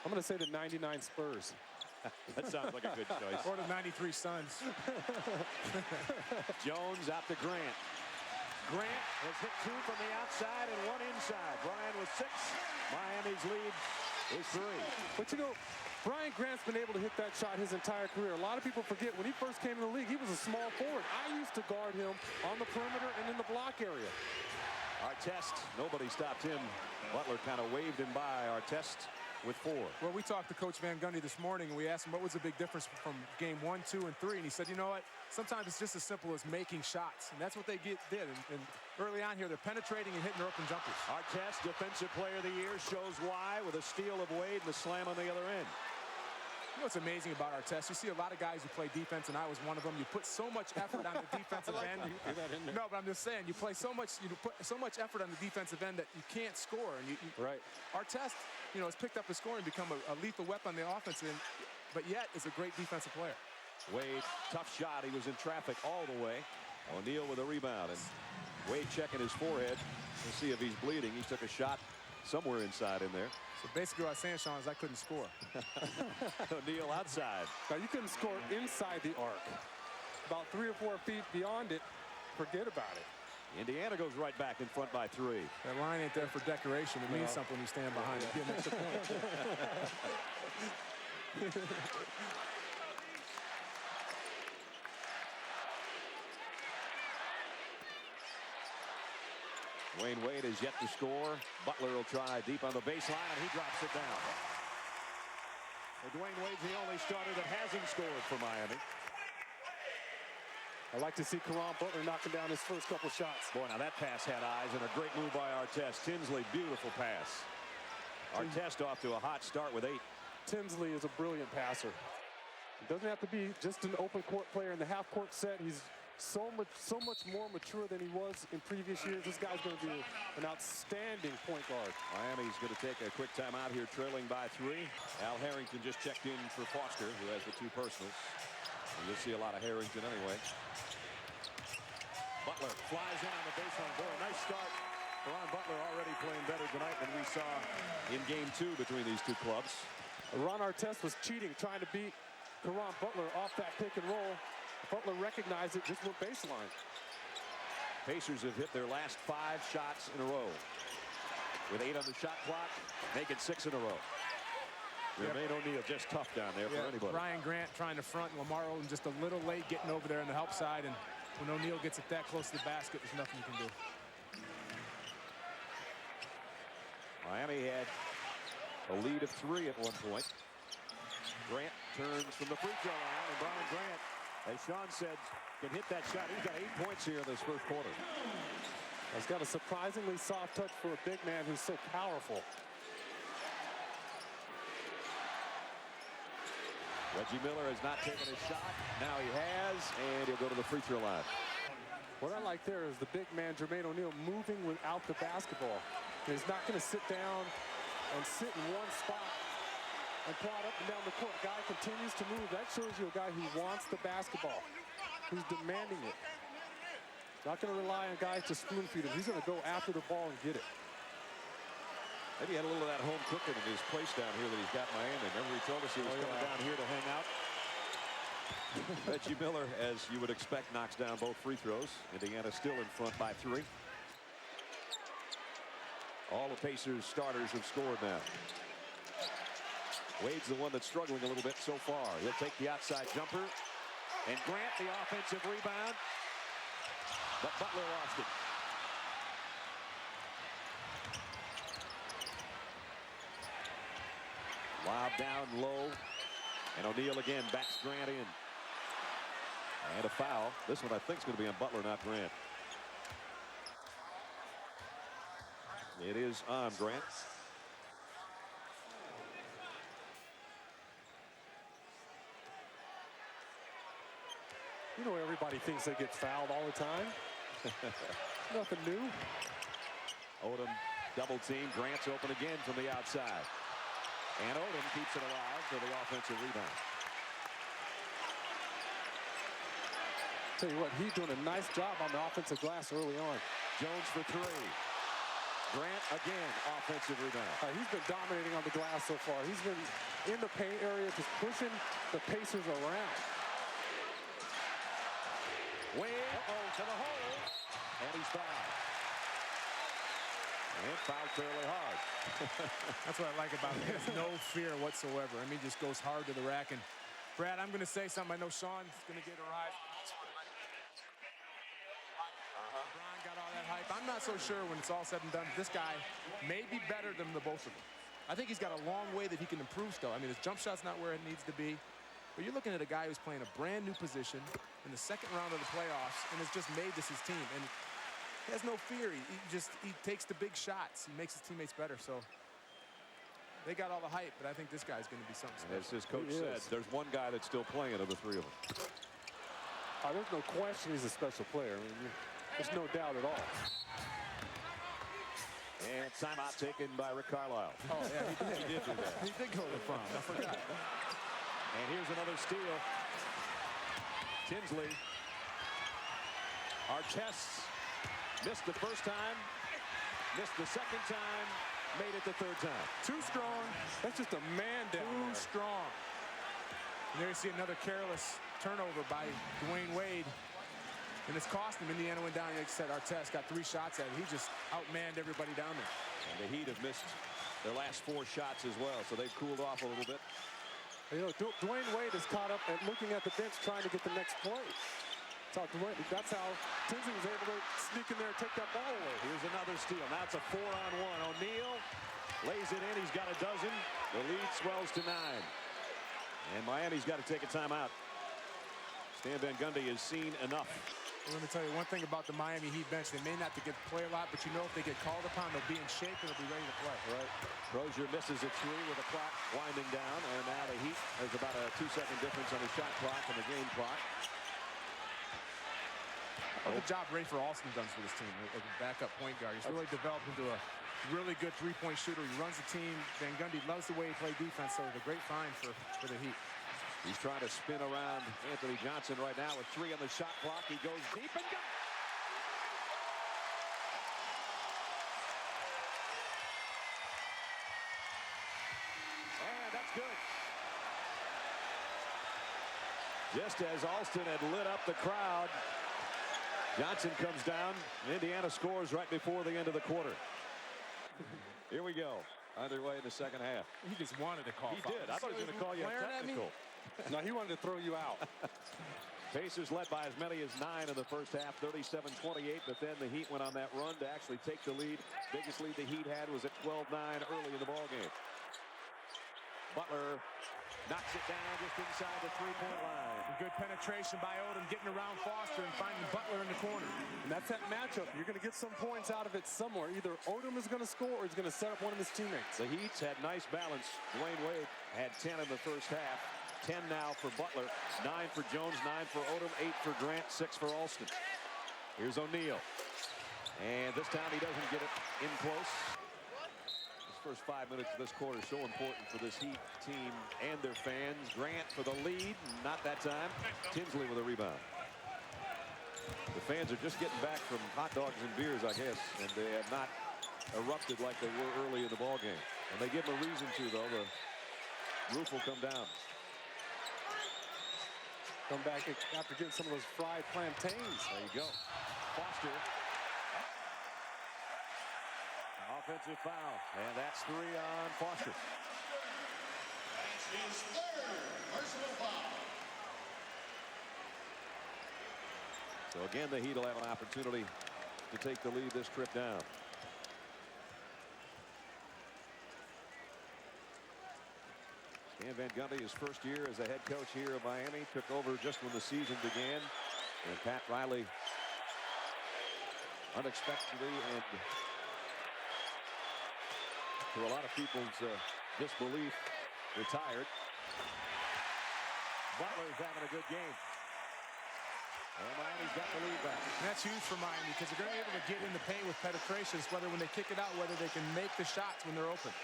I'm going to say the 99 Spurs. That sounds like a good choice. Or the 93 Suns. Jones out to Grant. Grant has hit 2 from the outside and 1 inside. Brian with 6. Miami's lead is 3. But you know, Brian Grant's been able to hit that shot his entire career. A lot of people forget when he first came in the league, he was a small forward. I used to guard him on the perimeter and in the block area. Artest, nobody stopped him. Butler kind of waved him by. Artest with 4. Well, we talked to Coach Van Gundy this morning, and we asked him what was the big difference from game 1, 2, and 3. And he said, you know what? Sometimes it's just as simple as making shots. And that's what they did. And early on here, they're penetrating and hitting their open jumpers. Artest, Defensive Player of the Year, shows why with a steal of Wade and a slam on the other end. You know what's amazing about Artest? You see a lot of guys who play defense, and I was one of them. You put so much effort on the defensive end. No, but I'm just saying, you put so much effort on the defensive end that you can't score. And right. Artest, you know, has picked up his scoring and become a lethal weapon on the offensive end, but yet is a great defensive player. Wade, tough shot. He was in traffic all the way. O'Neal with a rebound, and Wade checking his forehead. We'll see if he's bleeding. He took a shot somewhere inside in there. So basically what I was saying, Sean, is I couldn't score. O'Neal outside. Now you couldn't score inside the arc. About 3 or 4 feet beyond it, forget about it. Indiana goes right back in front by 3. That line ain't there for decoration. It means something when you stand behind it. Get an extra point. Dwyane Wade is yet to score. Butler will try deep on the baseline, and he drops it down. Well, Dwyane Wade's the only starter that hasn't scored for Miami. I like to see Caron Butler knocking down his first couple shots. Boy, now that pass had eyes, and a great move by Artest. Tinsley, beautiful pass. Artest off to a hot start with 8. Tinsley is a brilliant passer. He doesn't have to be just an open court player in the half court set. He's so much more mature than he was in previous years. This guy's going to be an outstanding point guard. Miami's going to take a quick timeout here, trailing by 3. Al Harrington just checked in for Foster, who has the 2 personals. And you'll see a lot of Harrington anyway. Butler flies in on the baseline. Boy, nice start. Caron Butler already playing better tonight than we saw in game 2 between these 2 clubs. Ron Artest was cheating, trying to beat Caron Butler off that pick and roll. Butler recognized it, just went baseline. Pacers have hit their last 5 shots in a row. With 8 on the shot clock, make it 6 in a row. Jermaine O'Neal just tough down there for anybody. Brian Grant trying to front Lamar Odom just a little late getting over there on the help side, and when O'Neal gets it that close to the basket, there's nothing you can do. Miami had a lead of 3 at one point. Grant turns from the free throw line, and Brian Grant, as Sean said, can hit that shot. He's got 8 points here in this first quarter. He's got a surprisingly soft touch for a big man who's so powerful. Reggie Miller has not taken a shot. Now he has, and he'll go to the free throw line. What I like there is the big man, Jermaine O'Neal, moving without the basketball. He's not going to sit down and sit in one spot and plot up and down the court. Guy continues to move. That shows you a guy who wants the basketball, who's demanding it. Not going to rely on guys to spoon feed him. He's going to go after the ball and get it. Maybe he had a little of that home cooking in his place down here that he's got in Miami. Remember he told us he was coming down here to hang out? Reggie Miller, as you would expect, knocks down both free throws. Indiana still in front by 3. All the Pacers starters have scored now. Wade's the one that's struggling a little bit so far. He'll take the outside jumper. And Grant the offensive rebound. But Butler lost it. Lob down low. And O'Neal again backs Grant in. And a foul. This one I think is going to be on Butler, not Grant. It is on Grant. You know, everybody thinks they get fouled all the time. Nothing new. Odom double team. Grant's open again from the outside. And Odom keeps it alive for the offensive rebound. Tell you what, he's doing a nice job on the offensive glass early on. Jones for 3. Grant again, offensive rebound. He's been dominating on the glass so far. He's been in the paint area, just pushing the Pacers around. Wade, to the hole, and he's fouled. And fouled fairly hard. That's what I like about him. He has no fear whatsoever. I mean, he just goes hard to the rack. And Brad, I'm going to say something. I know Sean's going to get a rise. LeBron got all that hype. I'm not so sure when it's all said and done. This guy may be better than the both of them. I think he's got a long way that he can improve still. I mean, his jump shot's not where it needs to be. But you're looking at a guy who's playing a brand new position in the second round of the playoffs and has just made this his team. And he has no fear. He takes the big shots. He makes his teammates better. So they got all the hype, but I think this guy's going to be something special. As his coach said, there's one guy that's still playing of the three of them. There's no question he's a special player. I mean, there's no doubt at all. And timeout taken by Rick Carlisle. Oh, yeah, he did do that. He did go to the front. I forgot. And here's another steal. Tinsley. Artest missed the first time, missed the second time, made it the third time. Too strong. That's just a man down there. Too strong. And there you see another careless turnover by Dwyane Wade. And it's cost him. Indiana went down, like I said, Artest got 3 shots at it. He just outmanned everybody down there. And the Heat have missed their last 4 shots as well, so they've cooled off a little bit. You know, Dwyane Wade is caught up at looking at the bench trying to get the next play. That's how Tinsley was able to sneak in there and take that ball away. Here's another steal. Now it's a 4-on-1. O'Neal lays it in. He's got a dozen. The lead swells to 9. And Miami's got to take a timeout. Stan Van Gundy has seen enough. Well, let me tell you one thing about the Miami Heat bench. They may not get to play a lot, but you know if they get called upon, they'll be in shape and they'll be ready to play. Right. Rozier misses a 3 with the clock winding down, and now the Heat has about a 2-second difference on the shot clock and the game clock. What a job Rafer Alston does for this team as a backup point guard. He's really developed into a really good three-point shooter. He runs the team. Van Gundy loves the way he plays defense, so it's a great find for the Heat. He's trying to spin around Anthony Johnson right now with 3 on the shot clock. He goes deep and got it. And that's good. Just as Alston had lit up the crowd, Johnson comes down. Indiana scores right before the end of the quarter. Here we go. Underway in the second half. He just wanted to call. He did. I thought he was going to call you a technical. No, he wanted to throw you out. Pacers led by as many as 9 in the first half, 37-28, but then the Heat went on that run to actually take the lead. Biggest lead the Heat had was at 12-9 early in the ballgame. Butler knocks it down just inside the three-point line. Good penetration by Odom, getting around Foster and finding Butler in the corner. And that's that matchup. You're going to get some points out of it somewhere. Either Odom is going to score or he's going to set up one of his teammates. The Heat's had nice balance. Dwyane Wade had 10 in the first half. 10 now for Butler, 9 for Jones, 9 for Odom, 8 for Grant, 6 for Alston. Here's O'Neal. And this time he doesn't get it in close. His first 5 minutes of this quarter so important for this Heat team and their fans. Grant for the lead, not that time. Tinsley with a rebound. The fans are just getting back from hot dogs and beers, I guess, and they have not erupted like they were early in the ballgame. And they give them a reason to, though. The roof will come down. Come back after getting some of those fried plantains. There you go. Foster. Offensive foul. And that's 3 on Foster. That's his 3rd personal foul. So again, the Heat will have an opportunity to take the lead this trip down. Stan Van Gundy, his first year as the head coach here of Miami, took over just when the season began. And Pat Riley unexpectedly and to a lot of people's disbelief retired. Butler's having a good game. And Miami's got the lead back. And that's huge for Miami because they're going to be able to get in the paint with penetrations, whether when they kick it out, whether they can make the shots when they're open.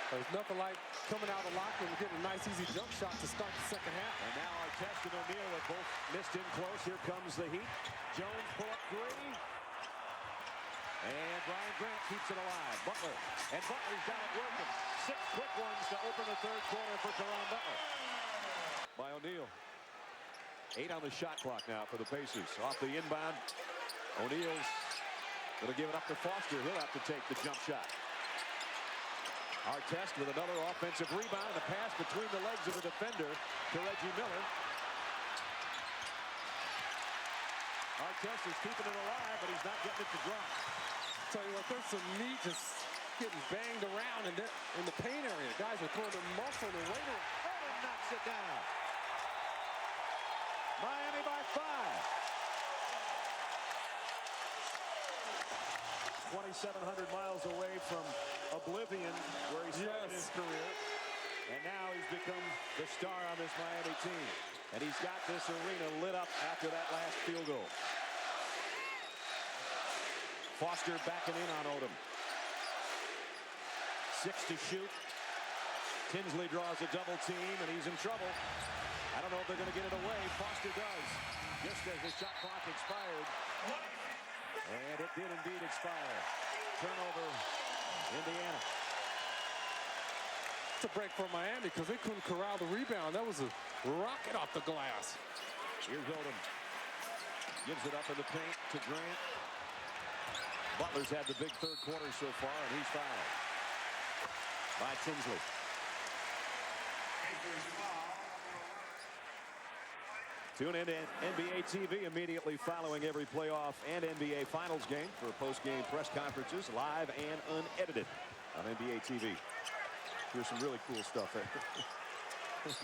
There's nothing like coming out of the locker room and getting a nice, easy jump shot to start the second half. And now Artest and O'Neal have both missed in close. Here comes the Heat. Jones pull up 3. And Brian Grant keeps it alive. Butler. And Butler's got it working. 6 quick ones to open the third quarter for Caron Butler. By O'Neal. 8 on the shot clock now for the Pacers. Off the inbound. O'Neal's going to give it up to Foster. He'll have to take the jump shot. Artest with another offensive rebound. And a pass between the legs of the defender to Reggie Miller. Artest is keeping it alive, but he's not getting it to drop. Tell you what, there's some meat just getting banged around in the paint area. Guys are throwing their muscle and weight around. Odom knocks it down. Miami by 5. 2,700 miles away from oblivion where he started his career. And now he's become the star on this Miami team. And he's got this arena lit up after that last field goal. Foster backing in on Odom. 6 to shoot. Tinsley draws a double team, and he's in trouble. I don't know if they're going to get it away. Foster does, just as the shot clock expired. And it did indeed expire. Turnover, Indiana. It's a break for Miami because they couldn't corral the rebound. That was a rocket off the glass. Here's Odom. Gives it up in the paint to Grant. Butler's had the big third quarter so far, and he's fouled by Tinsley. Tune in to NBA TV immediately following every playoff and NBA Finals game for post-game press conferences, live and unedited on NBA TV. Here's some really cool stuff there.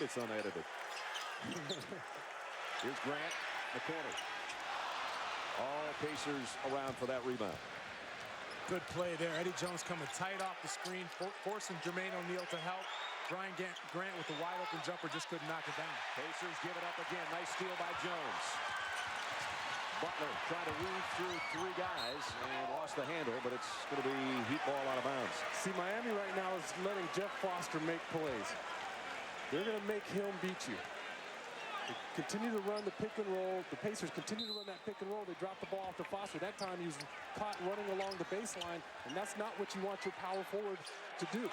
It's unedited. Here's Grant in the corner. All Pacers around for that rebound. Good play there. Eddie Jones coming tight off the screen, forcing Jermaine O'Neal to help. Brian Grant with the wide open jumper just couldn't knock it down. Pacers give it up again. Nice steal by Jones. Butler trying to weave through 3 guys and lost the handle, but it's going to be heat ball out of bounds. See, Miami right now is letting Jeff Foster make plays. They're going to make him beat you. They continue to run the pick and roll. The Pacers continue to run that pick and roll. They drop the ball off to Foster. That time he was caught running along the baseline, and that's not what you want your power forward to do.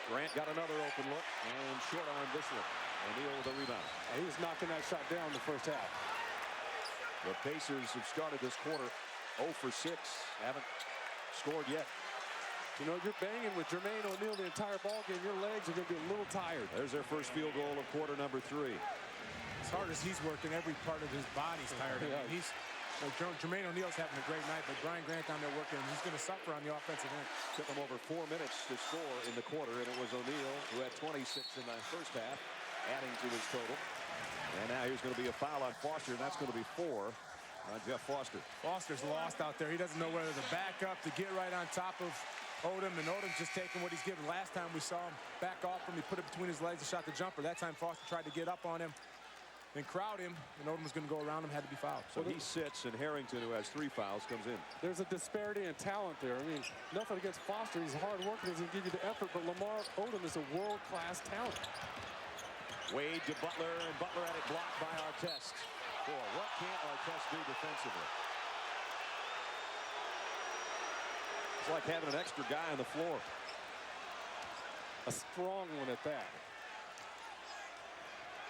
Grant got another open look and short on this one. O'Neal with a rebound. And he was knocking that shot down in the first half. The Pacers have started this quarter 0 for 6. Haven't scored yet. You know, you're banging with Jermaine O'Neal the entire ball game. Your legs are going to be a little tired. There's their first field goal of quarter number 3. As hard as he's working, every part of his body's tired. Yeah. Jermaine O'Neal's having a great night, but Brian Grant down there working, he's going to suffer on the offensive end. Took him over 4 minutes to score in the quarter, and it was O'Neal who had 26 in the first half, adding to his total. And now here's going to be a foul on Foster, and that's going to be 4 on Jeff Foster. Foster's lost out there. He doesn't know whether to back up to get right on top of Odom, and Odom's just taking what he's given. Last time we saw him back off him, he put it between his legs and shot the jumper. That time Foster tried to get up on him and crowd him, and Odom was going to go around him, had to be fouled. So he sits, and Harrington, who has 3 fouls, comes in. There's a disparity in talent there. I mean, nothing against Foster. He's hard working, he's going to give you the effort, but Lamar Odom is a world-class talent. Wade to Butler, and Butler had it blocked by Artest. Boy, what can't Artest do defensively? It's like having an extra guy on the floor. A strong one at that.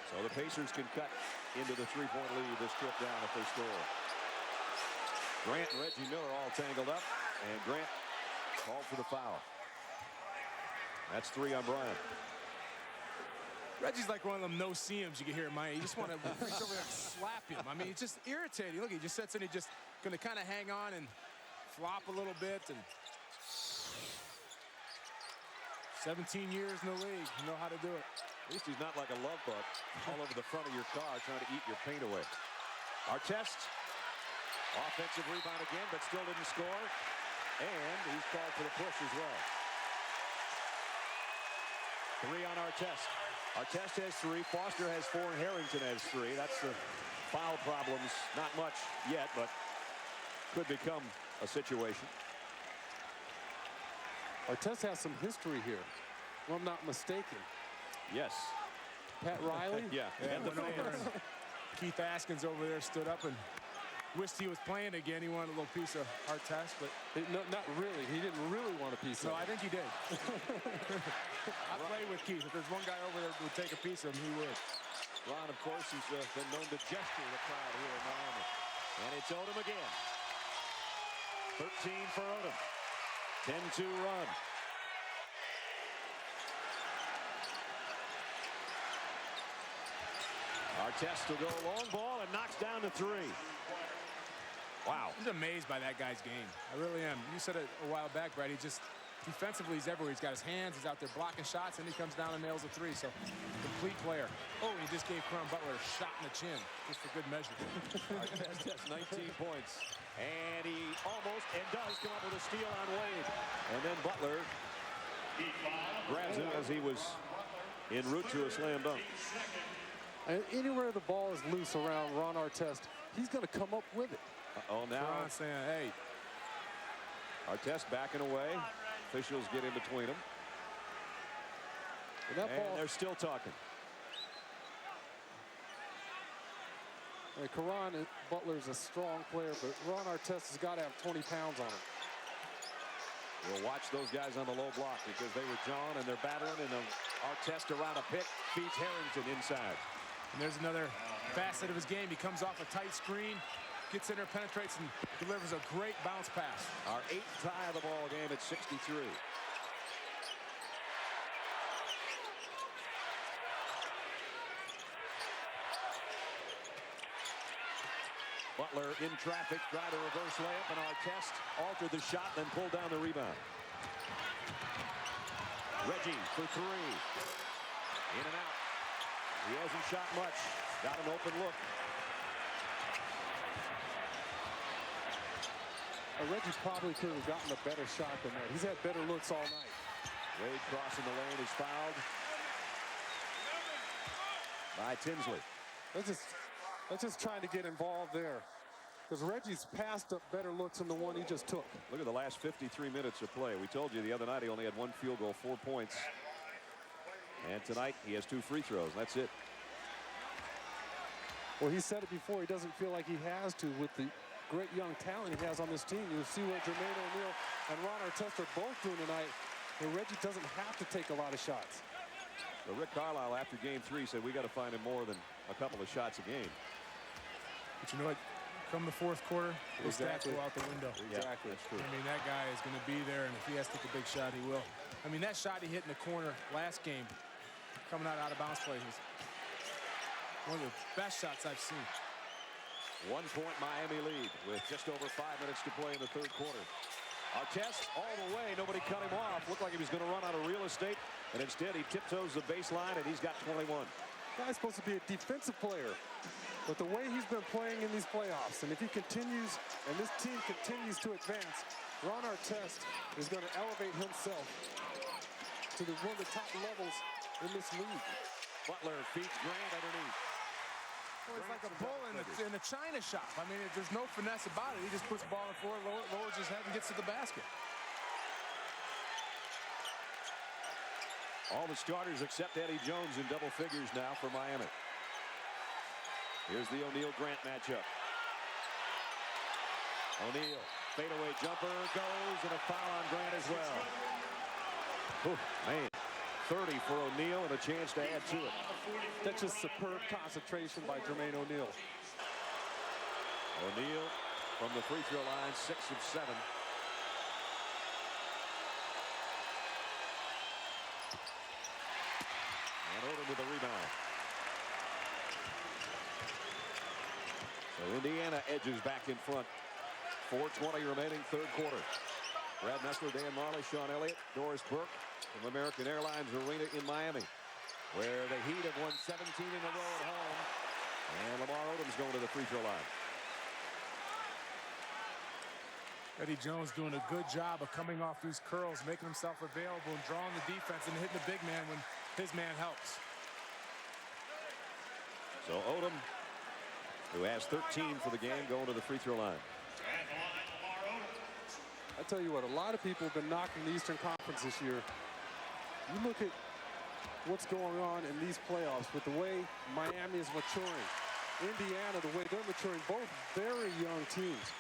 So the Pacers can cut into the 3-point lead this trip down if they score. Grant and Reggie Miller all tangled up, and Grant called for the foul. That's 3 on Bryant. Reggie's like one of them no-see-ums you can hear in Miami. You just want to reach over there and slap him. I mean, it's just irritating. Look, he just sits and he's just going to kind of hang on and flop a little bit. And 17 years in the league, you know how to do it. At least he's not like a love bug all over the front of your car trying to eat your paint away. Artest, offensive rebound again, but still didn't score. And he's called for the push as well. 3 on Artest. Artest has 3, Foster has 4, and Harrington has 3. That's the foul problems. Not much yet, but could become a situation. Artest has some history here, if I'm not mistaken. Yes. Pat Riley? Yeah. And the fans. Keith Askins over there stood up and wished he was playing again. He wanted a little piece of Artest, but No, not really. He didn't really want a piece of I it. think he did. I play with Keith. If there's one guy over there who would take a piece of him, he would. Ron, of course, has been known to gesture the crowd here in Miami. And it's Odom again. 13 for Odom. 10-2 run. Artest will go long ball and knocks down the three. Wow. I'm amazed by that guy's game. I really am. You said it a while back, Brad. He just defensively, he's everywhere. He's got his hands. He's out there blocking shots, and he comes down and nails a three. So, complete player. Oh, and he just gave Caron Butler a shot in the chin, just for good measure. Artest has 19 points. And he almost and does come up with a steal on Wade. And then Butler grabs him as he was en route to a slam dunk. And anywhere the ball is loose around Ron Artest, he's going to come up with it. Oh, now Caron saying, hey. Artest backing away. Officials get in between them. And that ball, they're still talking. Caron Butler's a strong player, but Ron Artest has got to have 20 pounds on him. We'll watch those guys on the low block because they were John and they're battling, and Artest around a pick feeds Harrington inside. And there's another facet of his game. He comes off a tight screen, gets in there, penetrates, and delivers a great bounce pass. Our 8th tie of the ball game at 63. Butler in traffic, tried a reverse layup, and Artest altered the shot, then pulled down the rebound. Reggie for three. In and out. He hasn't shot much. Got an open look. Reggie probably could have gotten a better shot than that. He's had better looks all night. Wade crossing the lane is fouled by Tinsley. Let's just trying to get involved there, because Reggie's passed up better looks than the one he just took. Look at the last 53 minutes of play. We told you the other night he only had 1 field goal, 4 points. And tonight he has 2 free throws. That's it. Well, he said it before. He doesn't feel like he has to with the great young talent he has on this team. You'll see what Jermaine O'Neal and Ron Artest are both doing tonight. And Reggie doesn't have to take a lot of shots. But Rick Carlisle, after game 3, said we got to find him more than a couple of shots a game. But you know what? Come the fourth quarter, his stats go out the window. Exactly. That's true. I mean, that guy is going to be there, and if he has to take a big shot, he will. I mean, that shot he hit in the corner last game, coming out of bounds play, was one of the best shots I've seen. 1 point Miami lead with just over 5 minutes to play in the third quarter. Artest all the way, nobody cut him off. Looked like he was going to run out of real estate, and instead he tiptoes the baseline, and he's got 21. Guy's supposed to be a defensive player, but the way he's been playing in these playoffs, and if he continues and this team continues to advance, Ron Artest is going to elevate himself to one of the top levels in this league. Butler feeds Grant underneath. Well, it's like a bull in a china shop. I mean, there's no finesse about it. He just puts the ball on the floor, lowers his head, and gets to the basket. All the starters except Eddie Jones in double figures now for Miami. Here's the O'Neal-Grant matchup. O'Neal, fadeaway jumper goes, and a foul on Grant as well. Ooh, man, 30 for O'Neal and a chance to add to it. That's just superb concentration by Jermaine O'Neal. O'Neal from the free throw line, 6 of 7. And Odom with a rebound. So Indiana edges back in front. 4:20 remaining third quarter. Brad Nessler, Dan Marley, Sean Elliott, Doris Burke from American Airlines Arena in Miami, where the Heat have won 17 in a row at home. And Lamar Odom's going to the free throw line. Eddie Jones doing a good job of coming off these curls, making himself available and drawing the defense and hitting the big man when his man helps. So Odom, who has 13 for the game, going to the free throw line. I tell you what, a lot of people have been knocking the Eastern Conference this year. You look at what's going on in these playoffs with the way Miami is maturing. Indiana, the way they're maturing, both very young teams.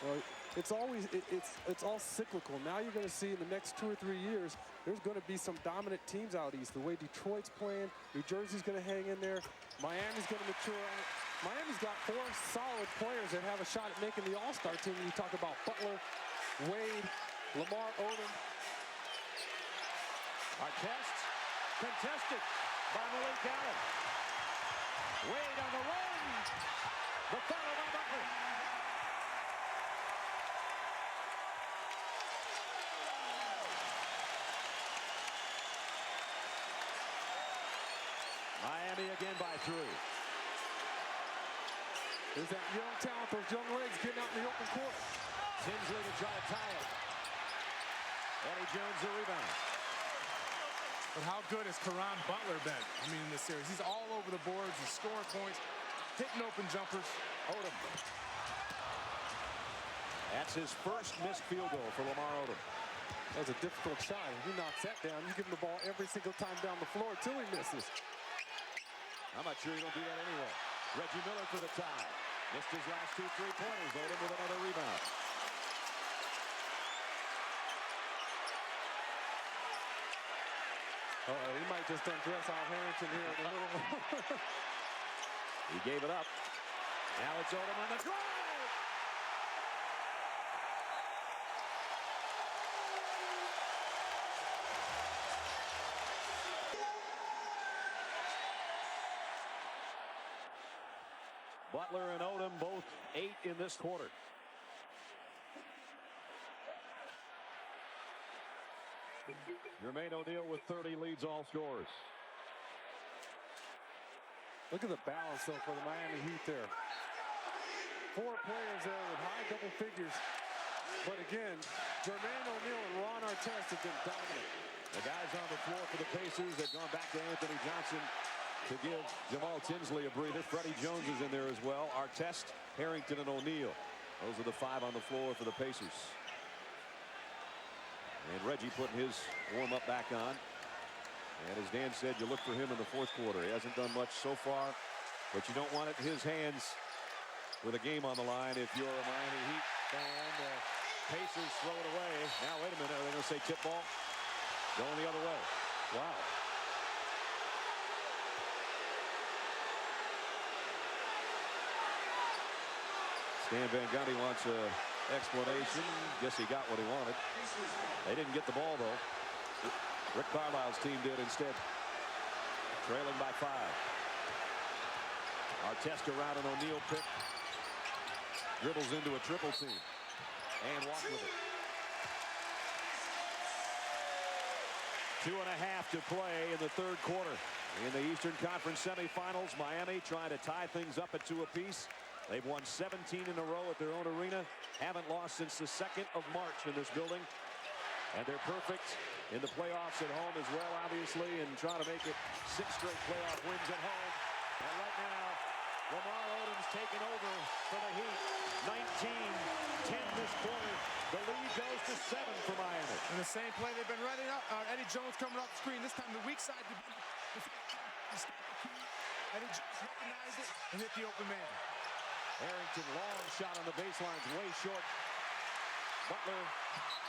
Well, it's always, it's all cyclical. Now you're going to see in the next 2 or 3 years, there's going to be some dominant teams out east. The way Detroit's playing, New Jersey's going to hang in there. Miami's going to mature. Miami's got 4 solid players that have a shot at making the All-Star team. You talk about Butler, Wade, Lamar, Odom. Artest contested by Malik Allen. Wade on the run. The foul by Butler. Miami again by 3. There's that young talent, those young legs getting out in the open court. Tinsley to try to tie it. Eddie Jones the rebound. But how good has Caron Butler been? I mean, in this series, he's all over the boards. He's scoring points, hitting open jumpers. Odom. That's his first missed field goal for Lamar Odom. That was a difficult shot. He knocks that down. You give him the ball every single time down the floor until he misses. I'm not sure he'll do that anyway. Reggie Miller for the tie. Missed his last 2 3-pointers. Odom with another rebound. He might just undress Al Harrington here in the middle. He gave it up. Now it's Odom on the drive. Butler and Odom both 8 in this quarter. Jermaine O'Neal with 30 leads all scores. Look at the balance, though, for the Miami Heat there. 4 players there with high double figures. But again, Jermaine O'Neal and Ron Artest have been dominant. The guys on the floor for the Pacers have gone back to Anthony Johnson to give Jamal Tinsley a breather. Freddie Jones is in there as well. Artest, Harrington, and O'Neal. Those are the 5 on the floor for the Pacers. And Reggie putting his warm-up back on. And as Dan said, you look for him in the 4th quarter. He hasn't done much so far, but you don't want it in his hands with a game on the line if you're a Miami Heat fan. Pacers throw it away. Now, wait a minute. Are they going to say tip ball? Going the other way. Wow. Stan Van Gundy wants an explanation. Guess he got what he wanted. They didn't get the ball, though. Rick Carlisle's team did instead. Trailing by 5. Artest around an O'Neal pick. Dribbles into a triple team. And walks with it. 2.5 to play in the 3rd quarter. In the Eastern Conference semifinals, Miami trying to tie things up at 2 apiece. They've won 17 in a row at their own arena. Haven't lost since the 2nd of March in this building. And they're perfect in the playoffs at home as well, obviously, and trying to make it 6 straight playoff wins at home. And right now, Lamar Odom's taken over for the Heat. 19-10 this quarter. The lead goes to 7 for Miami. And the same play they've been running up. Eddie Jones coming off the screen. This time the weak side. Eddie Jones recognized it and hit the open man. Harrington, long shot on the baseline, way short. Butler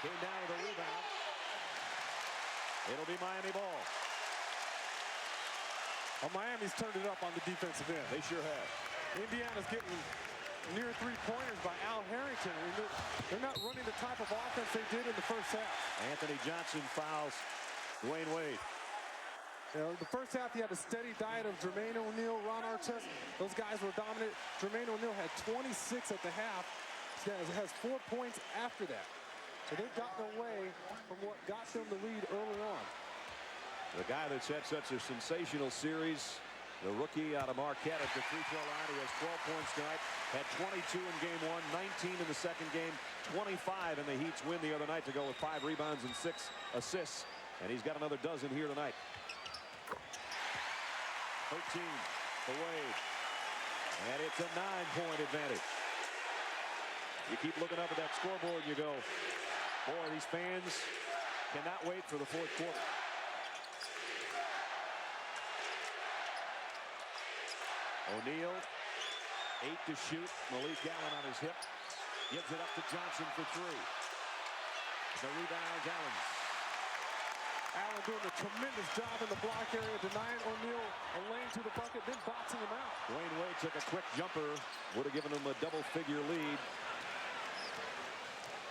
came down with a rebound. It'll be Miami ball. Well, Miami's turned it up on the defensive end. They sure have. Indiana's getting near 3-pointers by Al Harrington. I mean, they're not running the type of offense they did in the first half. Anthony Johnson fouls Dwyane Wade. You know, the first half, he had a steady diet of Jermaine O'Neal, Ron Artest. Those guys were dominant. Jermaine O'Neal had 26 at the half. He has 4 points after that. So they've gotten away from what got them the lead early on. The guy that's had such a sensational series, the rookie out of Marquette at the free throw line. He has 12 points tonight. Had 22 in game 1, 19 in the second game, 25 in the Heat's win the other night to go with 5 rebounds and 6 assists. And he's got another dozen here tonight. 13 for Wade. And it's a 9-point advantage. You keep looking up at that scoreboard and you go, boy, these fans cannot wait for the 4th quarter. O'Neal, 8 to shoot. Malik Allen on his hip. Gives it up to Johnson for 3. The rebound, Allen. Allen doing a tremendous job in the block area, denying O'Neal a lane to the bucket, then boxing him out. Dwyane Wade took a quick jumper. Would have given him a double-figure lead.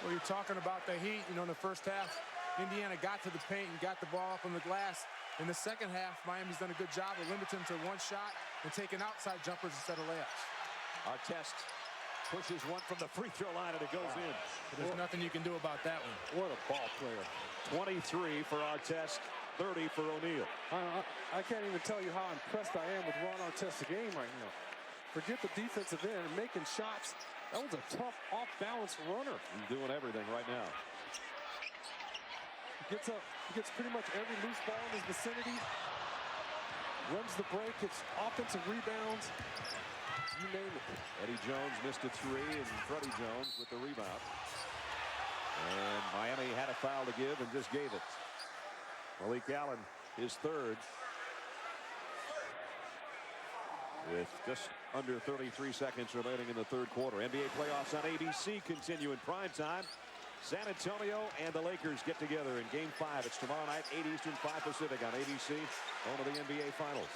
Well, you're talking about the Heat. You know, in the first half, Indiana got to the paint and got the ball up on the glass. In the second half, Miami's done a good job of limiting him to one shot and taking outside jumpers instead of layups. Artest pushes one from the free throw line and it goes in. There's nothing you can do about that one. What a ball player. 23 for Artest, 30 for O'Neal. I can't even tell you how impressed I am with Ron Artest's game right now. Forget the defensive end, making shots. That was a tough off-balance runner. He's doing everything right now. He gets pretty much every loose ball in his vicinity. Runs the break, gets offensive rebounds. You name it. Eddie Jones missed a 3 and Freddie Jones with the rebound. And Miami had a foul to give and just gave it. Malik Allen, his 3rd. With just under 33 seconds remaining in the 3rd quarter. NBA playoffs on ABC continue in prime time. San Antonio and the Lakers get together in Game 5. It's tomorrow night, 8 Eastern, 5 Pacific on ABC. Home of the NBA Finals.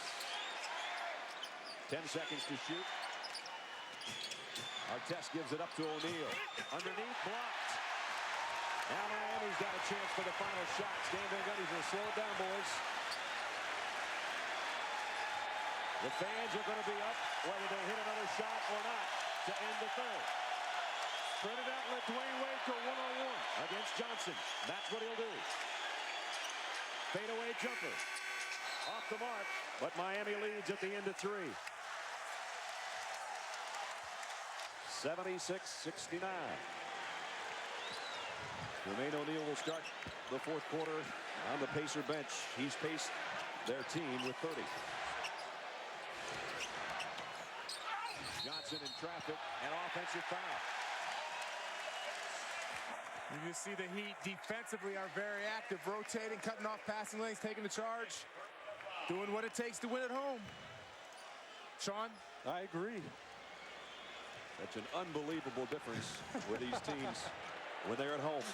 10 seconds to shoot. Artest gives it up to O'Neal. Underneath, blocked. Now Miami's got a chance for the final shot. Stan Van Gundy's going to slow it down, boys. The fans are going to be up whether they hit another shot or not to end the 3rd. Spread it out, let Dwyane Wade go one-on-one against Johnson. That's what he'll do. Fadeaway jumper. Off the mark, but Miami leads at the end of 3. 76-69. Jermaine O'Neal will start the 4th quarter on the Pacer bench. He's paced their team with 30. Johnson in traffic, and offensive foul. You see the Heat defensively are very active, rotating, cutting off passing lanes, taking the charge, doing what it takes to win at home. Sean? I agree. That's an unbelievable difference with these teams when they're at home.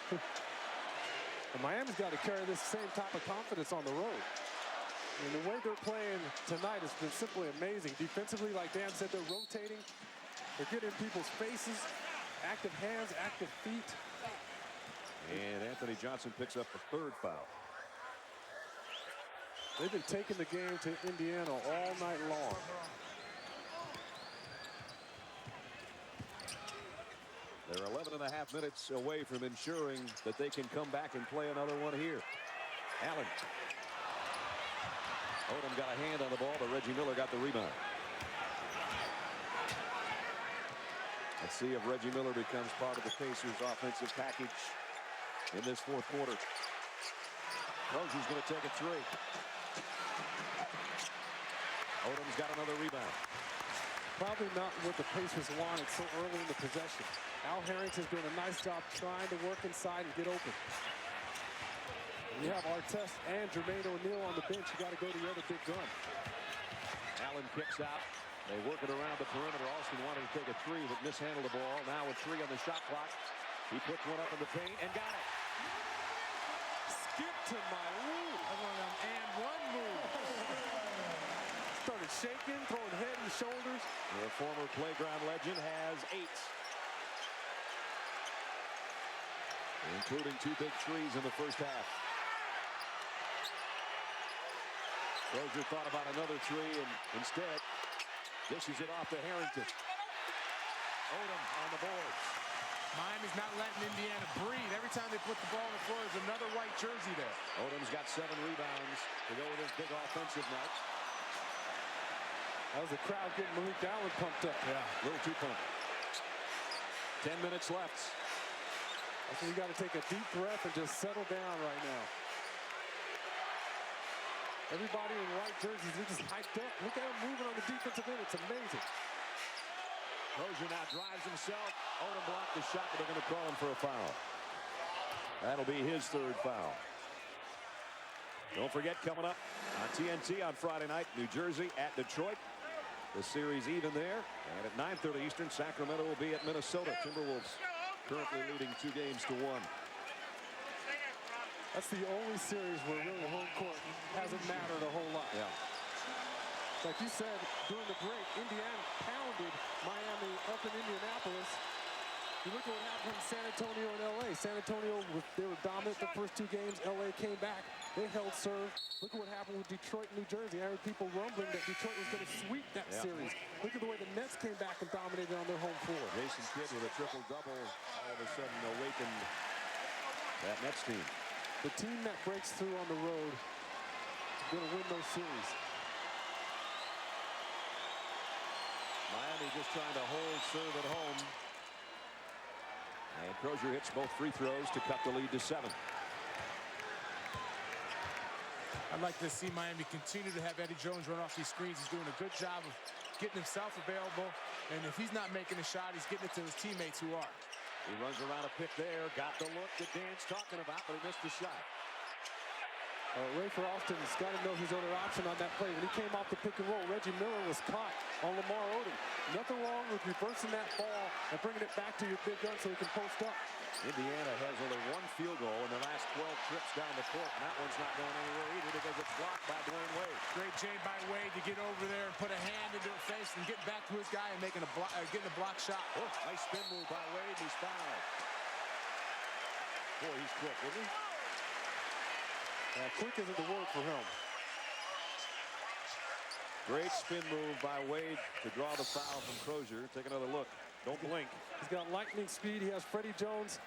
And Miami's got to carry this same type of confidence on the road. And the way they're playing tonight has been simply amazing. Defensively, like Dan said, they're rotating. They're getting in people's faces. Active hands, active feet. And Anthony Johnson picks up the 3rd foul. They've been taking the game to Indiana all night long. They're 11.5 minutes away from ensuring that they can come back and play another one here. Allen. Odom got a hand on the ball, but Reggie Miller got the rebound. Let's see if Reggie Miller becomes part of the Pacers' offensive package in this 4th quarter. Rozier's going to take a 3. Odom's got another rebound. Probably not what the Pacers wanted so early in the possession. Al Harrington's doing a nice job trying to work inside and get open. You have Artest and Jermaine O'Neal on the bench. You got to go to the other big gun. Allen kicks out. They work it around the perimeter. Austin wanted to take a 3, but mishandled the ball. Now with 3 on the shot clock. He puts one up in the paint and got it. Skip to my root. And one move. Started shaking, throwing head and shoulders. The former playground legend has 8. Including 2 big 3s in the first half. Rozier thought about another 3 and instead dishes it off to Harrington. Odom on the boards. Miami's not letting Indiana breathe. Every time they put the ball on the floor, there's another white jersey there. Odom's got 7 rebounds to go with his big offensive night. That was the crowd getting Malik Allen pumped up. Yeah, a little too pumped. 10 minutes left. I think you got to take a deep breath and just settle down right now. Everybody in white jerseys, they're just hyped up. Look at him moving on the defensive end. It's amazing. Rozier now drives himself. Odom blocked the shot, but they're going to call him for a foul. That'll be his 3rd foul. Don't forget, coming up on TNT on Friday night, New Jersey at Detroit. the series even there. And at 9:30 Eastern, Sacramento will be at Minnesota. Timberwolves currently leading 2-1. That's the only series where really home court hasn't mattered a whole lot. Yeah. Like you said, during the break, Indiana pounded Miami up in Indianapolis. You look at what happened in San Antonio and LA. San Antonio, they were dominant the first 2 games. LA came back. They held serve. Look at what happened with Detroit and New Jersey. I heard people rumbling that Detroit was going to sweep that series. Look at the way the Nets came back and dominated on their home floor. Jason Kidd with a triple-double all of a sudden awakened that Nets team. The team that breaks through on the road is going to win those series. Miami just trying to hold serve at home. And Crozier hits both free throws to cut the lead to 7. I'd like to see Miami continue to have Eddie Jones run off these screens. He's doing a good job of getting himself available. And if he's not making a shot, he's getting it to his teammates who are. He runs around a pick there. Got the look that Dan's talking about, but he missed the shot. Ray for Austin's got to know his other option on that play. When he came off the pick and roll, Reggie Miller was caught on Lamar Odom. Nothing wrong with reversing that ball and bringing it back to your big gun so he can post up. Indiana has only 1 field goal in the last 12 trips down the court, and that one's not going anywhere either because it's blocked by Dwyane Wade. Great J by Wade to get over there and put a hand into her face and get back to his guy and making a block, getting a block shot. Oh, nice spin move by Wade. He's fouled. Boy, he's quick, isn't he? Quick isn't the word for him. Great spin move by Wade to draw the foul from Crozier. Take another look. Don't blink. He's got lightning speed. He has Freddie Jones.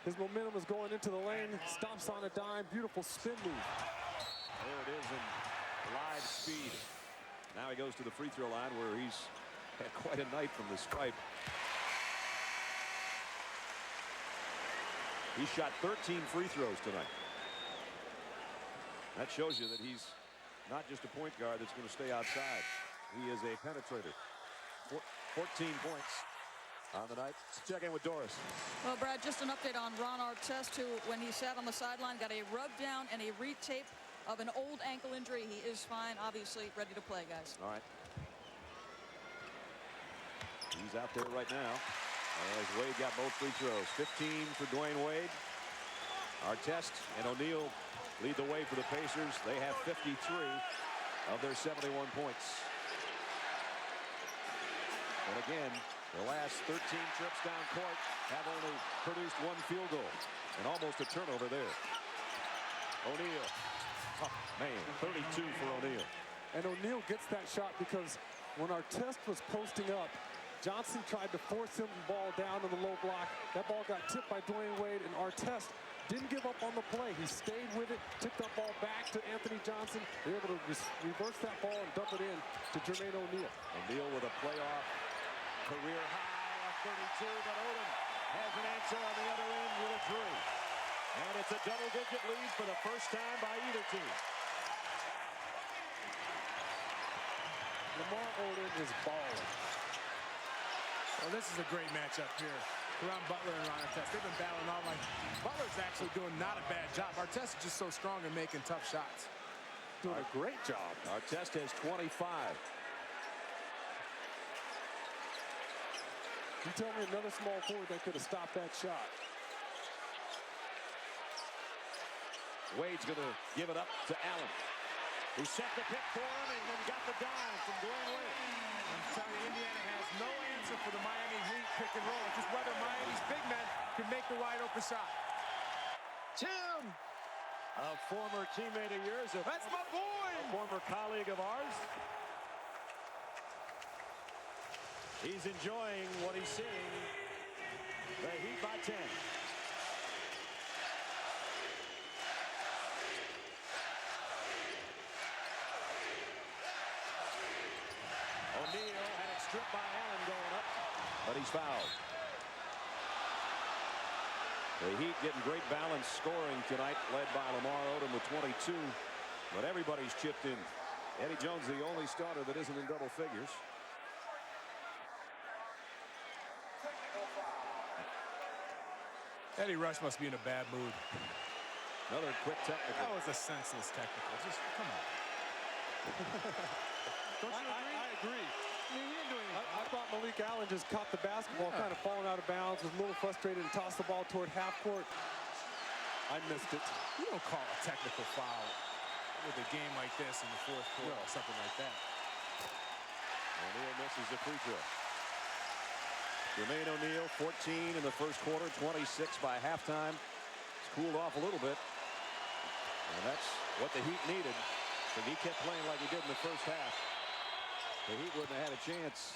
His momentum is going into the lane. Stops on a dime. Beautiful spin move. There it is in live speed. Now he goes to the free throw line where he's had quite a night from the stripe. He shot 13 free throws tonight. That shows you that he's not just a point guard that's going to stay outside. He is a penetrator. 14 points on the night. Let's check in with Doris. Well, Brad, just an update on Ron Artest, who, when he sat on the sideline, got a rub down and a retape of an old ankle injury. He is fine, obviously ready to play, guys. All right. He's out there right now as Wade got both free throws. 15 for Dwyane Wade. Artest and O'Neal lead the way for the Pacers. They have 53 of their 71 points. And again, the last 13 trips down court have only produced 1 field goal and almost a turnover there. O'Neal. Oh, man, 32 for O'Neal. And O'Neal gets that shot because when Artest was posting up, Johnson tried to force him the ball down in the low block. That ball got tipped by Dwyane Wade, and Artest didn't give up on the play. He stayed with it, took that ball back to Anthony Johnson. They were able to reverse that ball and dump it in to Jermaine O'Neal. O'Neal with a playoff career high of 32, but Odom has an answer on the other end with a 3. And it's a double-digit lead for the first time by either team. Lamar Odom is balling. Well, this is a great matchup here. Around Butler and Artest. They've been battling all night. Butler's actually doing not a bad job. Artest is just so strong and making tough shots. Doing a great job. Artest has 25. You tell me another small forward that could have stopped that shot. Wade's going to give it up to Allen, who set the pick for him and then got the dime from Dwyane Wade. I'm telling you, Indiana has no answer for the Miami Heat pick and roll. It's just whether Miami's big men can make the wide open shot. Tim, a former teammate of yours, That's my boy! a former colleague of ours. He's enjoying what he's seeing. The Heat by 10. O'Neal had it stripped by Allen going up, but he's fouled. The Heat getting great balance scoring tonight, led by Lamar Odom with 22, but everybody's chipped in. Eddie Jones, the only starter that isn't in double figures. Eddie Rush must be in a bad mood. Another quick technical. That was a senseless technical. Just come on. Don't you agree? I agree. I mean, he didn't do anything. I thought Malik Allen just caught the basketball, kind of falling out of bounds, was a little frustrated and tossed the ball toward half court. I missed it. You don't call a technical foul with a game like this in the fourth quarter or something like that. O'Neal misses the free throw. Jermaine O'Neal, 14 in the first quarter, 26 by halftime. It's cooled off a little bit. And that's what the Heat needed. If he kept playing like he did in the first half, the Heat wouldn't have had a chance.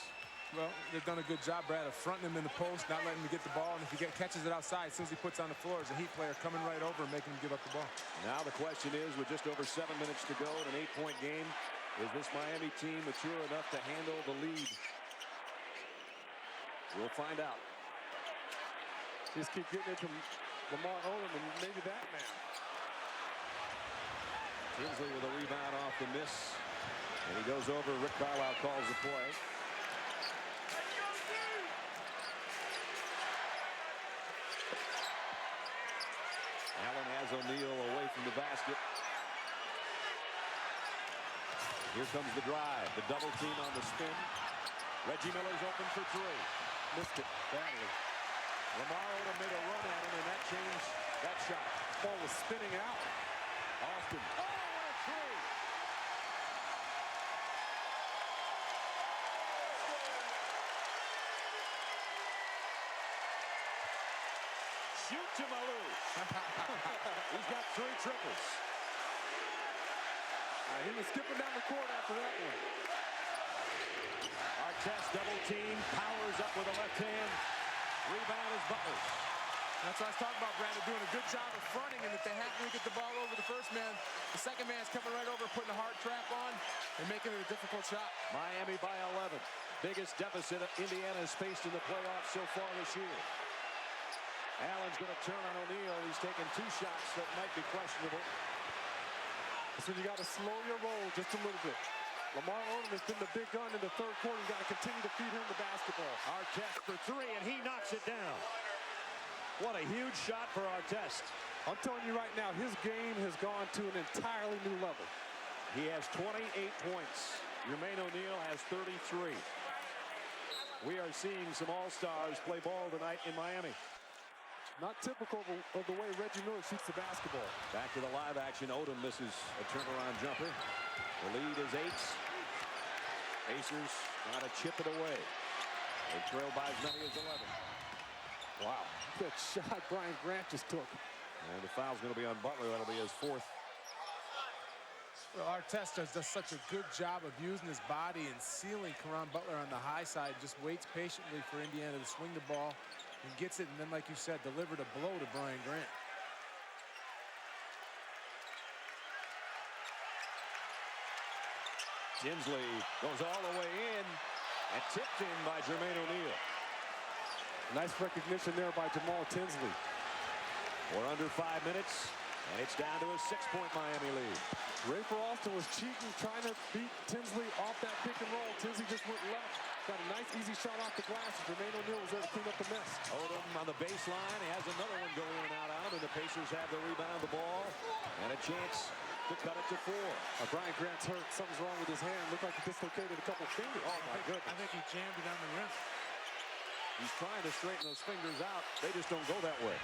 Well, they've done a good job, Brad, of fronting him in the post, not letting him get the ball. And if he catches it outside, as soon as he puts on the floor, as a Heat player coming right over and making him give up the ball. Now the question is, with just over 7 minutes to go in an 8-point game, is this Miami team mature enough to handle the lead? We'll find out. Just keep getting it to Lamar Odom and maybe that man. Tinsley with a rebound off the miss. And he goes over. Rick Carlisle calls the play. Allen has O'Neal away from the basket. Here comes the drive. The double team on the spin. Reggie Miller's open for three. Missed it badly. Lamar Odom made a run at him, and that changed that shot. Ball was spinning out. Austin. Oh, what a three! Shoot to Malou. He's got 3 triples. He was skipping down the court after that one. Artest double team, powers up with a left hand. Rebound is Butler. That's what I was talking about, Brandon, doing a good job of fronting, and if they happen to get the ball over the first man, the second man's coming right over, putting a hard trap on, and making it a difficult shot. Miami by 11. Biggest deficit Indiana has faced in the playoffs so far this year. Allen's going to turn on O'Neal. He's taken 2 shots that might be questionable. That's when you got to slow your roll just a little bit. Lamar Odom has been the big gun in the third quarter. You got to continue to feed him the basketball. Artest for 3, and he knocks it down. What a huge shot for Artest. I'm telling you right now, his game has gone to an entirely new level. He has 28 points. Jermaine O'Neal has 33. We are seeing some all-stars play ball tonight in Miami. Not typical of the way Reggie Miller shoots the basketball. Back to the live action. Odom misses a turnaround jumper. The lead is 8. Pacers trying to chip it away. They trail by as many as 11. Wow. Good shot Brian Grant just took. And the foul's going to be on Butler. That'll be his 4th. Well, Artest does such a good job of using his body and sealing Caron Butler on the high side. Just waits patiently for Indiana to swing the ball and gets it, and then, like you said, delivered a blow to Brian Grant. Tinsley goes all the way in and tipped in by Jermaine O'Neal. Nice recognition there by Jamal Tinsley. We're under 5 minutes, and it's down to a 6-point Miami lead. Rafer Alston was cheating, trying to beat Tinsley off that pick and roll. Tinsley just went left. Got a nice, easy shot off the glass. Jermaine O'Neal was there to clean up the mess. Odom on the baseline. He has another one going in and out on him, and the Pacers have the rebound, the ball, and a chance to cut it to 4. Brian Grant's hurt. Something's wrong with his hand. Looked like he dislocated a couple fingers. Oh, my goodness. I think he jammed it on the rim. He's trying to straighten those fingers out. They just don't go that way.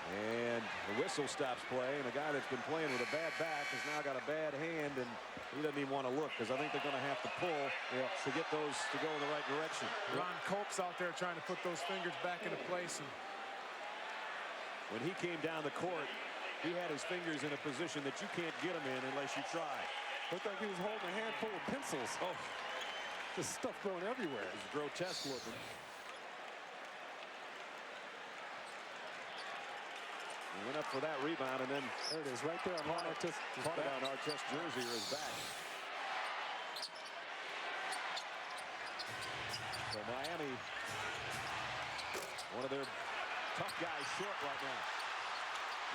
And the whistle stops play, and a guy that's been playing with a bad back has now got a bad hand, and he doesn't even want to look because I think they're going to have to pull to get those to go in the right direction. Ron Colk's out there trying to put those fingers back into place. And when he came down the court, he had his fingers in a position that you can't get them in unless you try. Looked like he was holding a handful of pencils. Oh, just stuff going everywhere. It's grotesque looking. He went up for that rebound, and then there it is, right there on Artest. Part on Artest jersey or his back. So Miami, one of their tough guys short right now.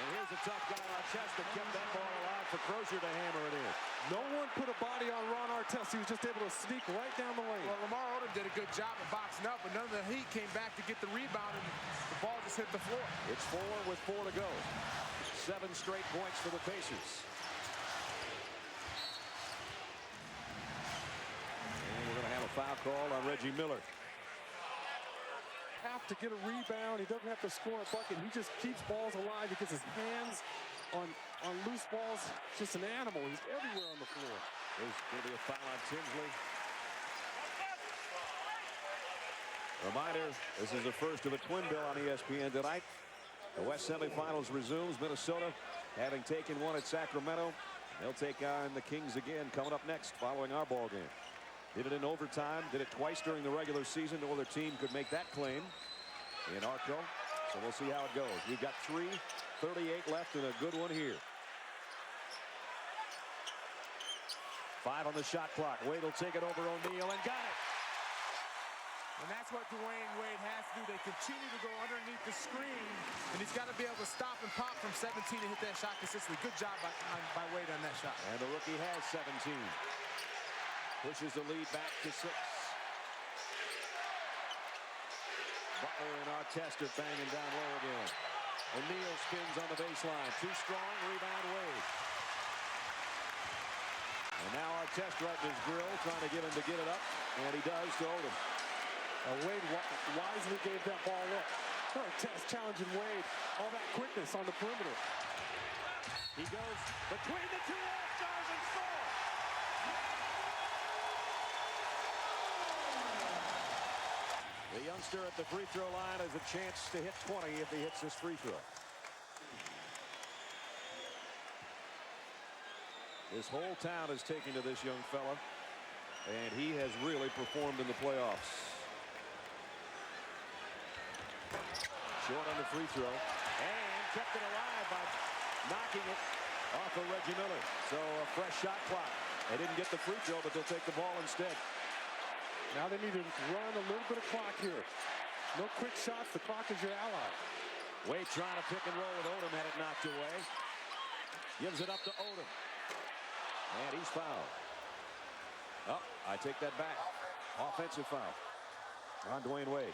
And here's a tough guy on Artest that kept that ball alive for Crozier to hammer it in. No one put a body on Ron Artest. He was just able to sneak right down the lane. Well, Lamar Odom did a good job of boxing up, but none of the Heat came back to get the rebound, and the ball just hit the floor. It's 4 with 4 to go. 7 straight points for the Pacers. foul called on Reggie Miller. Have to get a rebound. He doesn't have to score a bucket. He just keeps balls alive because his hands on loose balls, just an animal. He's everywhere on the floor. There's going to be a foul on Tinsley. Reminder, this is the first of a twin bill on ESPN tonight. The West semifinals resumes. Minnesota having taken one at Sacramento. They'll take on the Kings again coming up next following our ball game. Did it in overtime, did it twice during the regular season. No other team could make that claim in Arco. So we'll see how it goes. We've got 3:38 left and a good one here. 5 on the shot clock. Wade will take it over O'Neal and got it. And that's what Dwyane Wade has to do. They continue to go underneath the screen, and he's got to be able to stop and pop from 17 and hit that shot consistently. Good job by Wade on that shot. And the rookie has 17. Pushes the lead back to 6. Butler and Artest are banging down low again. O'Neal spins on the baseline. Too strong. Rebound Wade. And now Artest right in his grill, trying to get him to get it up. And he does to Odom. Wade wisely gave that ball up. Artest challenging Wade. All that quickness on the perimeter. He goes between the two All-Stars and scores. The youngster at the free throw line has a chance to hit 20 if he hits this free throw. This whole town is taking to this young fella, and he has really performed in the playoffs. Short on the free throw, and kept it alive by knocking it off of Reggie Miller. So a fresh shot clock. They didn't get the free throw, but they'll take the ball instead. Now they need to run a little bit of clock here. No quick shots. The clock is your ally. Wade trying to pick and roll with Odom, had it knocked away. Gives it up to Odom. And he's fouled. Oh, I take that back. Offensive foul on Dwyane Wade.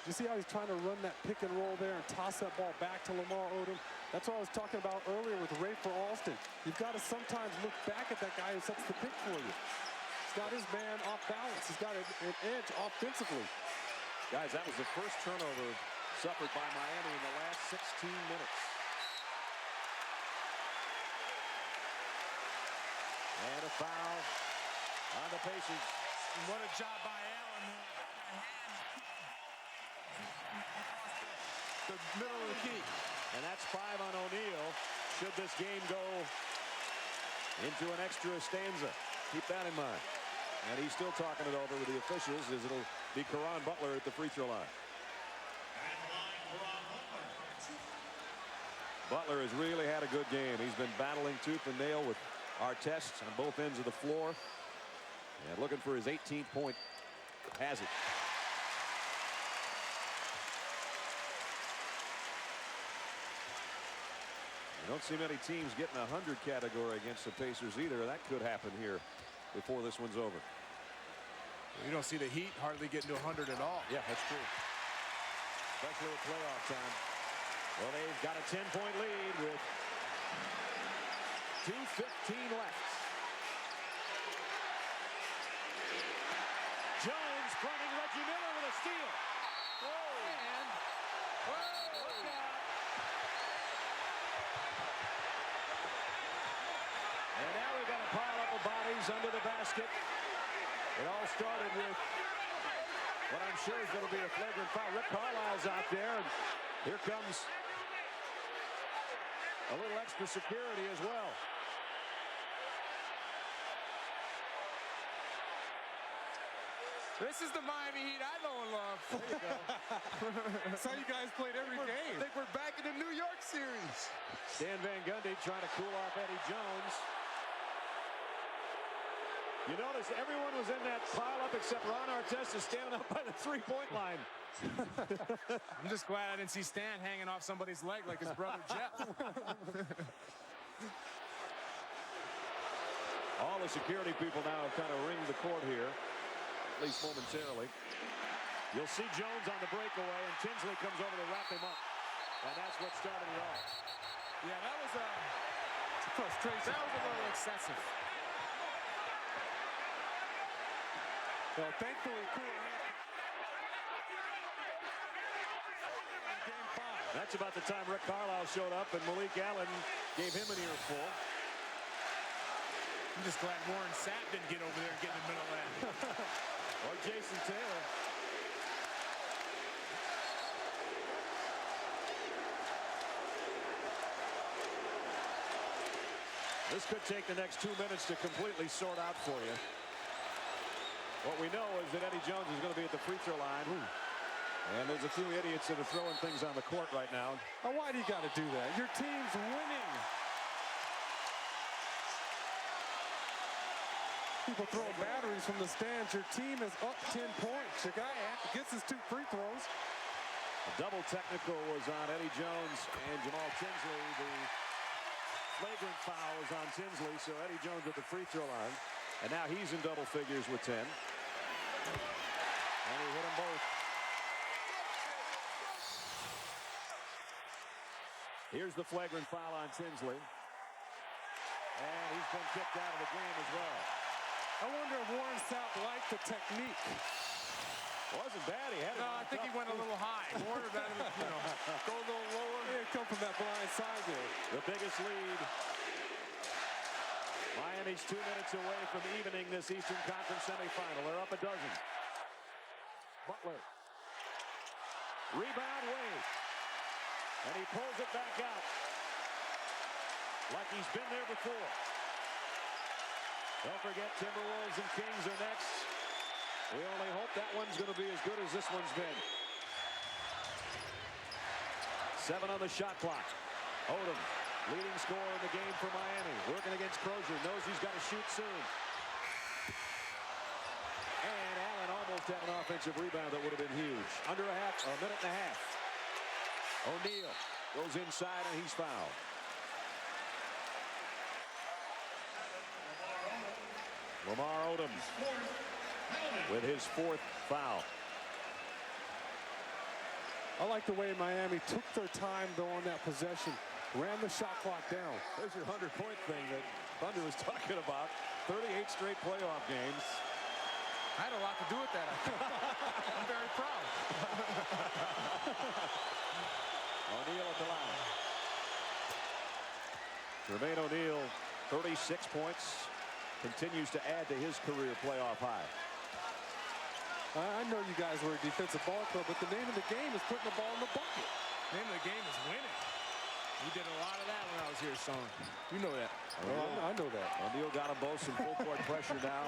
You see how he's trying to run that pick and roll there and toss that ball back to Lamar Odom? That's what I was talking about earlier with Ray for Alston. You've got to sometimes look back at that guy who sets the pick for you. He's got his man off balance. He's got an edge offensively. Guys, that was the first turnover suffered by Miami in the last 16 minutes. And a foul on the Pacers. And what a job by Allen. The middle of the key. And that's 5 on O'Neal. Should this game go into an extra stanza. Keep that in mind. And he's still talking it over with the officials as it'll be Caron Butler at the free throw line. Butler has really had a good game. He's been battling tooth and nail with Artest on both ends of the floor. And looking for his 18th point. Has it. You don't see many teams getting a 100 category against the Pacers either. That could happen here before this one's over. You don't see the Heat hardly getting to 100 at all. Yeah, that's true. Especially at playoff time. Well, they've got a 10-point lead with 2:15 left. Jones fronting Reggie Miller with a steal. And look out. And now we've got a pile up of bodies under the basket. It all started with what I'm sure is going to be a flagrant foul. Rick Carlisle's out there, and here comes a little extra security as well. This is the Miami Heat I know and love. There you go. That's how you guys played every game. I think we're back in the New York series. Stan Van Gundy trying to cool off Eddie Jones. You notice everyone was in that pile-up except Ron Artest is standing up by the three-point line. I'm just glad I didn't see Stan hanging off somebody's leg like his brother Jeff. All the security people now have kind of ringed the court here, at least momentarily. You'll see Jones on the breakaway, and Tinsley comes over to wrap him up. And that's what started it off. Yeah, that was a frustration. That was a little excessive. Well, thankfully, Game 5. That's about the time Rick Carlisle showed up, and Malik Allen gave him an earful. I'm just glad Warren Sapp didn't get over there and get in the middle of that. Or Jason Taylor. This could take the next 2 minutes to completely sort out for you. What we know is that Eddie Jones is going to be at the free throw line. And there's a few idiots that are throwing things on the court right now. Oh, why do you got to do that? Your team's winning. People throwing batteries from the stands. Your team is up 10 points. Your guy gets his 2 free throws. A double technical was on Eddie Jones and Jamal Tinsley. The flagrant foul was on Tinsley, so Eddie Jones at the free throw line. And now he's in double figures with 10. And he hit them both. Here's the flagrant foul on Tinsley. And he's been kicked out of the game as well. I wonder if Warren Sapp liked the technique. Wasn't bad. He had it. No, I think he went a little high. Warren, go a little lower. Yeah, come from that blind side there. The biggest lead. Miami's 2 minutes away from evening this Eastern Conference semifinal. They're up a dozen. Butler. Rebound Wade. And he pulls it back out. Like he's been there before. Don't forget Timberwolves and Kings are next. We only hope that one's going to be as good as this one's been. 7 on the shot clock. Odom, leading scorer in the game for Miami. Working against Crozier. Knows he's got to shoot soon. And Allen almost had an offensive rebound that would have been huge. Under a minute and a half. O'Neal goes inside and he's fouled. Lamar Odom with his 4th foul. I like the way Miami took their time, though, on that possession. Ran the shot clock down. There's your 100-point thing that Thunder was talking about. 38 straight playoff games. I had a lot to do with that. I'm very proud. O'Neal at the line. Jermaine O'Neal, 36 points. Continues to add to his career playoff high. I know you guys were a defensive ball club, but the name of the game is putting the ball in the bucket. The name of the game is winning. We did a lot of that when I was here, Sean. You know that. I know that. O'Neal got them both some full court pressure now.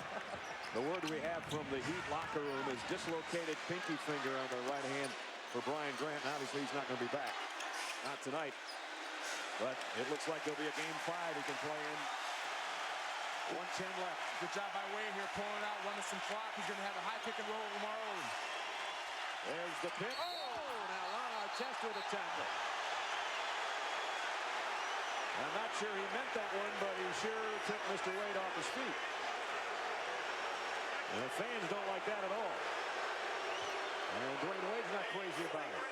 The word we have from the Heat locker room is dislocated pinky finger on the right hand for Brian Grant. And obviously, he's not going to be back. Not tonight. But it looks like there'll be a game 5 he can play in. 1:10 left. Good job by Wade here, pulling out, running some clock. He's going to have a high pick and roll with Lamar Odom. There's the pick. Oh, now Artest with a tackle. I'm not sure he meant that one, but he sure took Mr. Wade off his feet. And the fans don't like that at all. And Dwyane Wade's not crazy about it.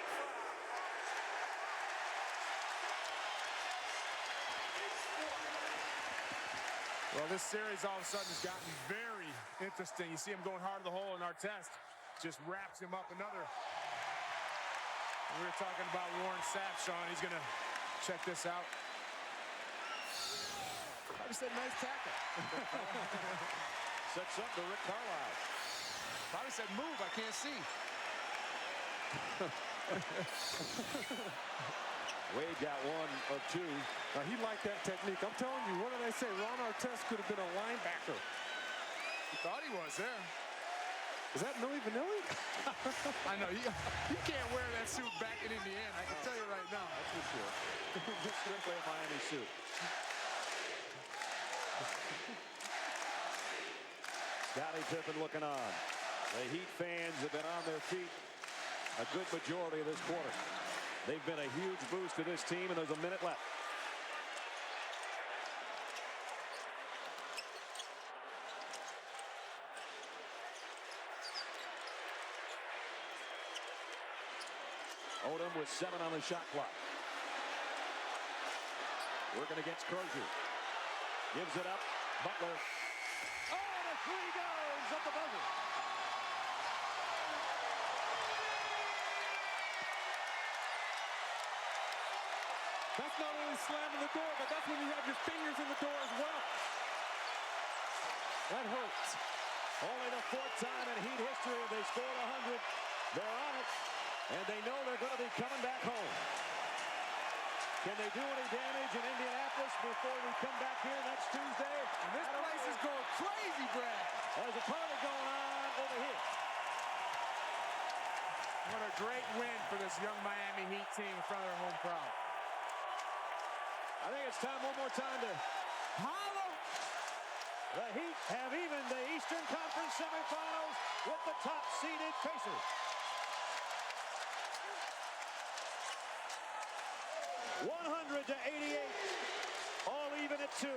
Well, this series all of a sudden has gotten very interesting. You see him going hard to the hole, and Artest just wraps him up another. We were talking about Warren Sapp, Sean. He's going to check this out. I just said nice tackle. Sets up to Rick Carlisle. Probably said move, I can't see. Wade got 1 of 2. He liked that technique. I'm telling you, what did I say? Ron Artest could have been a linebacker. He thought he was there. Is that Milli Vanilli? I know. You can't wear that suit back in Indiana. I can tell you right now. That's for sure. Strictly a Miami suit. Scottie Pippen looking on. The Heat fans have been on their feet a good majority of this quarter. They've been a huge boost to this team, and there's a minute left. Odom with 7 on the shot clock. Working against Crozier. Gives it up. Butler. Oh, the 3 goes up the buzzer. That's not only slamming the door, but that's when you have your fingers in the door as well. That hurts. Only the 4th time in Heat history they scored 100. They're on it, and they know they're going to be coming back home. Can they do any damage in Indianapolis before we come back here next Tuesday? And this place is going crazy, Brad. There's a party going on over here. What a great win for this young Miami Heat team in front of their home crowd. I think it's time one more time to holler. The Heat have even the Eastern Conference semifinals with the top-seeded Pacers. 100-88, all even at 2.